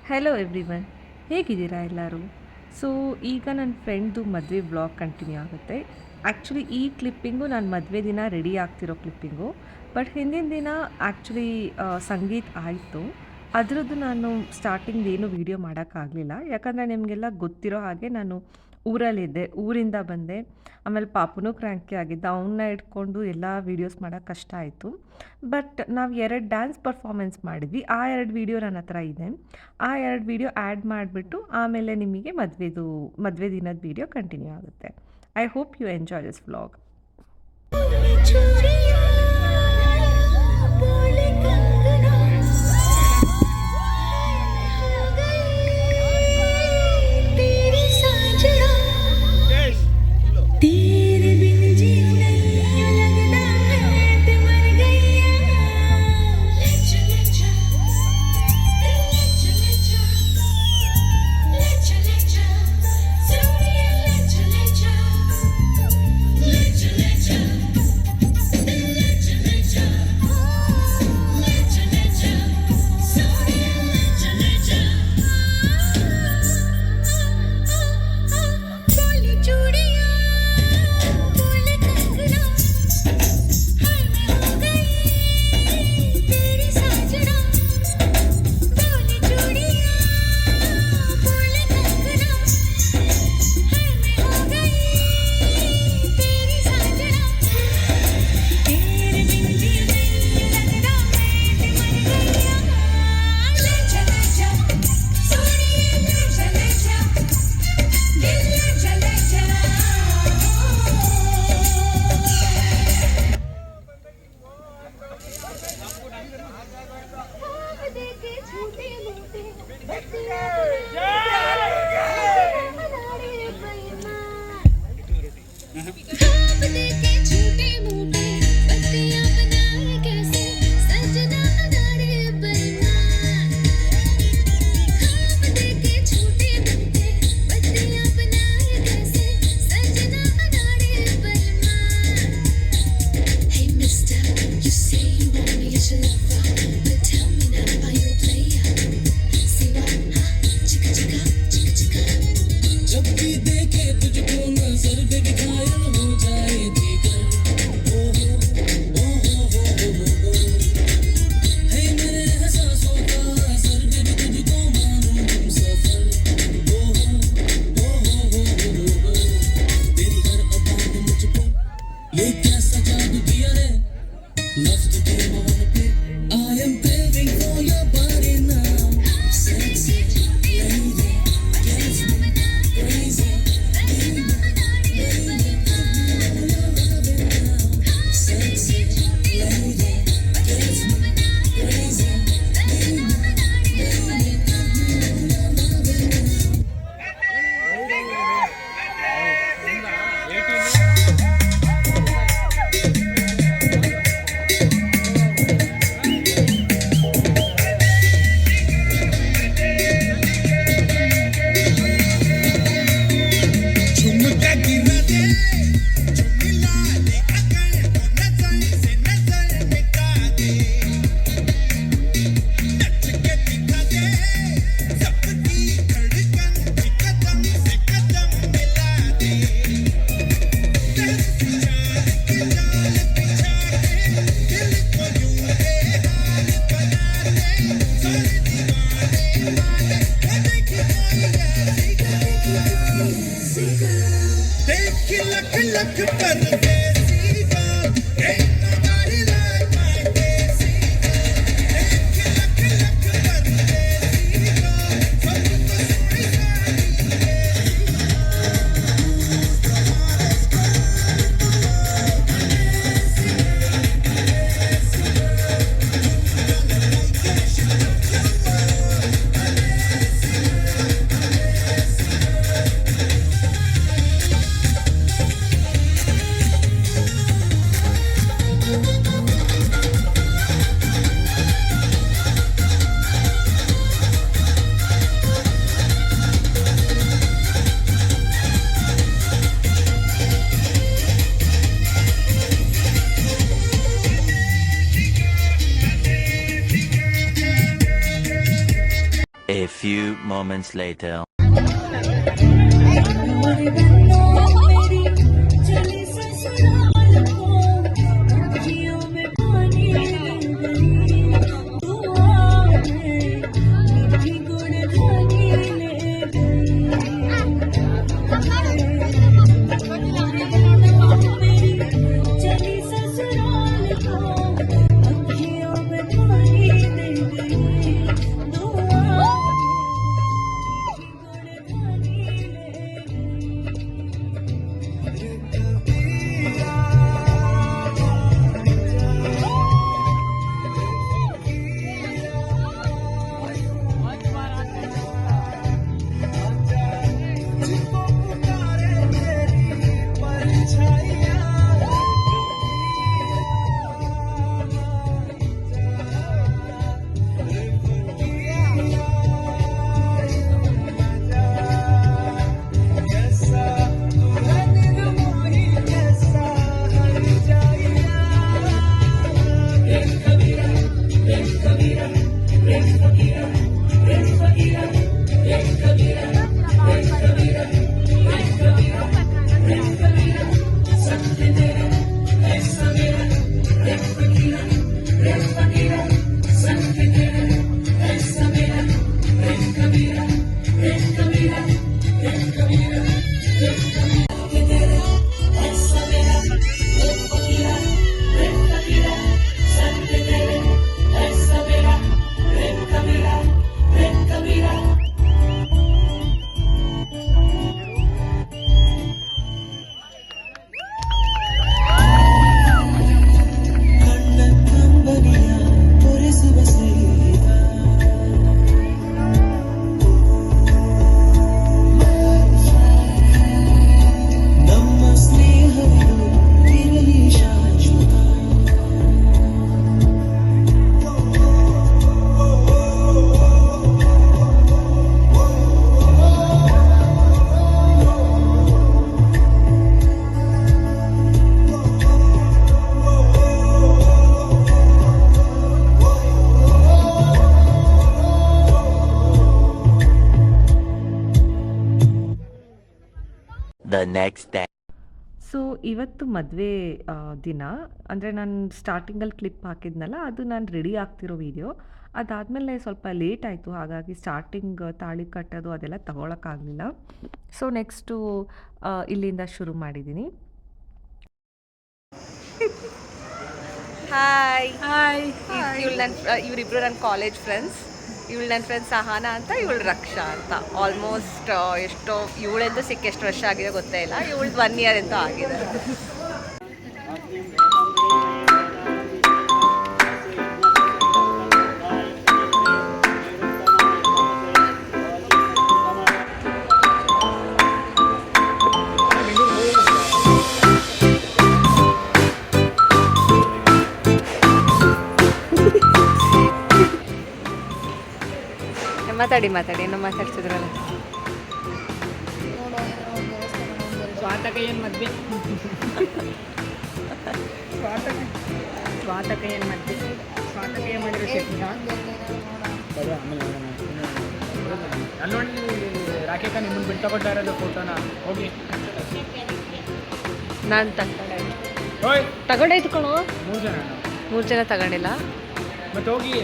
Hello everyone, ಹೇಗಿದ್ದೀರಾ ಎಲ್ಲರೂ? So ಈಗ ನನ್ನ ಫ್ರೆಂಡ್ದು ಮದುವೆ ವ್ಲಾಗ್ ಕಂಟಿನ್ಯೂ ಆಗುತ್ತೆ. ಆ್ಯಕ್ಚುಲಿ ಈ ಕ್ಲಿಪ್ಪಿಂಗು ನಾನು ಮದುವೆ ದಿನ ರೆಡಿ ಆಗ್ತಿರೋ ಕ್ಲಿಪ್ಪಿಂಗು. ಬಟ್ ಹಿಂದಿನ ದಿನ ಆ್ಯಕ್ಚುಲಿ ಸಂಗೀತ್ ಆಯಿತು. ಅದರದ್ದು ನಾನು ಸ್ಟಾರ್ಟಿಂಗ್ ಏನು ವೀಡಿಯೋ ಮಾಡೋಕ್ಕಾಗಲಿಲ್ಲ. ಯಾಕಂದರೆ ನಿಮಗೆಲ್ಲ ಗೊತ್ತಿರೋ ಹಾಗೆ ನಾನು ಊರಲ್ಲಿದ್ದೆ, ಊರಿಂದ ಬಂದೆ. ಆಮೇಲೆ ಪಾಪುನೂ ಕ್ರ್ಯಾಂಕಿ ಆಗಿದ್ದ, ಅವನ್ನ ಇಟ್ಕೊಂಡು ಎಲ್ಲ ವೀಡಿಯೋಸ್ ಮಾಡೋಕ್ಕೆ ಕಷ್ಟ ಆಯಿತು. ಬಟ್ ನಾವು 2 ಡ್ಯಾನ್ಸ್ ಪರ್ಫಾರ್ಮೆನ್ಸ್ ಮಾಡಿದ್ವಿ. ಆ 2 ವೀಡಿಯೋ ನನ್ನ ಹತ್ರ ಇದೆ. ಆ 2 ವೀಡಿಯೋ ಆ್ಯಡ್ ಮಾಡಿಬಿಟ್ಟು ಆಮೇಲೆ ನಿಮಗೆ ಮದುವೆ ದಿನದ ವೀಡಿಯೋ ಕಂಟಿನ್ಯೂ ಆಗುತ್ತೆ. I hope you enjoy this vlog. A few moments later. The next day. So ಇವತ್ತು ಮದುವೆ ದಿನ ಅಂದರೆ ನಾನು ಸ್ಟಾರ್ಟಿಂಗಲ್ಲಿ ಕ್ಲಿಪ್ ಹಾಕಿದ್ನಲ್ಲ ಅದು ನಾನು ರೆಡಿ ಆಗ್ತಿರೋ ವೀಡಿಯೋ. ಅದಾದಮೇಲೆ ಸ್ವಲ್ಪ ಲೇಟ್ ಆಯಿತು, ಹಾಗಾಗಿ ಸ್ಟಾರ್ಟಿಂಗ್ ತಾಳಿ ಕಟ್ಟೋದು ಅದೆಲ್ಲ ತಗೊಳಕ್ಕಾಗಲಿಲ್ಲ. ಸೊ ನೆಕ್ಸ್ಟು ಇಲ್ಲಿಂದ ಶುರು ಮಾಡಿದ್ದೀನಿ. ಹಾಯ್ ಹಾಯ್, ಇವರಿಬ್ಬರು ನನ್ನ ಕಾಲೇಜ್ ಫ್ರೆಂಡ್ಸ್. ಇವಳು ನನ್ನ ಫ್ರೆಂಡ್ ಸಹಾನ ಅಂತ, ಇವಳು ರಕ್ಷಾ ಅಂತ. ಆಲ್ಮೋಸ್ಟ್ ಎಷ್ಟೋ ಇವಳೆಂದು ಸಿಕ್ಕ ಎಷ್ಟು ವರ್ಷ ಆಗಿದೆ ಗೊತ್ತೇ ಇಲ್ಲ, ಇವಳ್ದು 1 year ಅಂತೂ ಆಗಿದೆ. ಮಾತಾಡಿ ಏನೋ ಮಾತಾಡ್ತಿದ್ರಲ್ಲ. ಸ್ವಾತಕ ಏನು ಮದ್ವೆ ಸ್ವಾತಕ ಏನು ಮದ್ವೆ ಸ್ವಾತಕ ಏನು ಮಾಡಿರೋ ಶೆಟ್ಟಿನ ಅಲ್ಲಿ ನೋಡಿ ರಾಕೇಕ ನಿಮ್ಮನ್ನು ಬಿಟ್ಟು ತಗೊಳ್ತಾ ಇರೋದು ಫೋಟೋನ ಹೋಗಿ ನಾನು ತಗೊಂಡಾಯ್ತು ಕಣೋ. 3 ಜನ ತಗೊಂಡಿಲ್ಲ ಮತ್ತೆ ಹೋಗಿ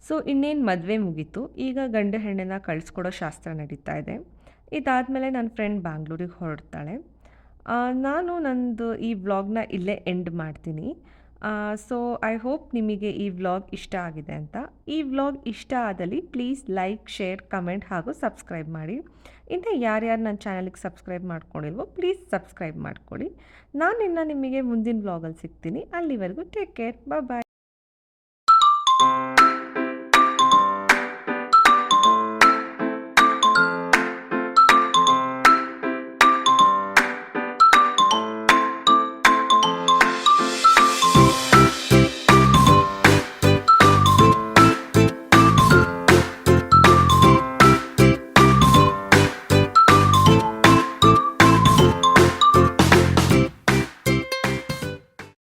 ಸೊ ಇನ್ನೇನು ಮದುವೆ ಮುಗೀತು. ಈಗ ಗಂಡು ಹೆಣ್ಣನ್ನು ಕಳಿಸ್ಕೊಡೋ ಶಾಸ್ತ್ರ ನಡೀತಾ ಇದೆ. ಇದಾದಮೇಲೆ ನನ್ನ ಫ್ರೆಂಡ್ ಬ್ಯಾಂಗ್ಳೂರಿಗೆ ಹೊರಡ್ತಾಳೆ. ನಾನು ನಂದು ಈ ವ್ಲಾಗ್ನ ಇಲ್ಲೇ ಎಂಡ್ ಮಾಡ್ತೀನಿ. ಸೊ ಐ ಹೋಪ್ ನಿಮಗೆ ಈ ವ್ಲಾಗ್ ಇಷ್ಟ ಆಗಿದೆ ಅಂತ. ಈ ವ್ಲಾಗ್ ಇಷ್ಟ ಆದಲ್ಲಿ ಪ್ಲೀಸ್ ಲೈಕ್, ಶೇರ್, ಕಮೆಂಟ್ ಹಾಗೂ ಸಬ್ಸ್ಕ್ರೈಬ್ ಮಾಡಿ. ಇನ್ನು ಯಾರ್ಯಾರು ನನ್ನ ಚಾನಲ್ಗೆ ಸಬ್ಸ್ಕ್ರೈಬ್ ಮಾಡ್ಕೊಂಡಿಲ್ವೋ ಪ್ಲೀಸ್ ಸಬ್ಸ್ಕ್ರೈಬ್ ಮಾಡ್ಕೊಳ್ಳಿ. ನಾನು ನಿಮಗೆ ಮುಂದಿನ ವ್ಲಾಗಲ್ಲಿ ಸಿಗ್ತೀನಿ. ಅಲ್ಲಿವರೆಗೂ ಟೇಕ್ ಕೇರ್, ಬಾಯ್.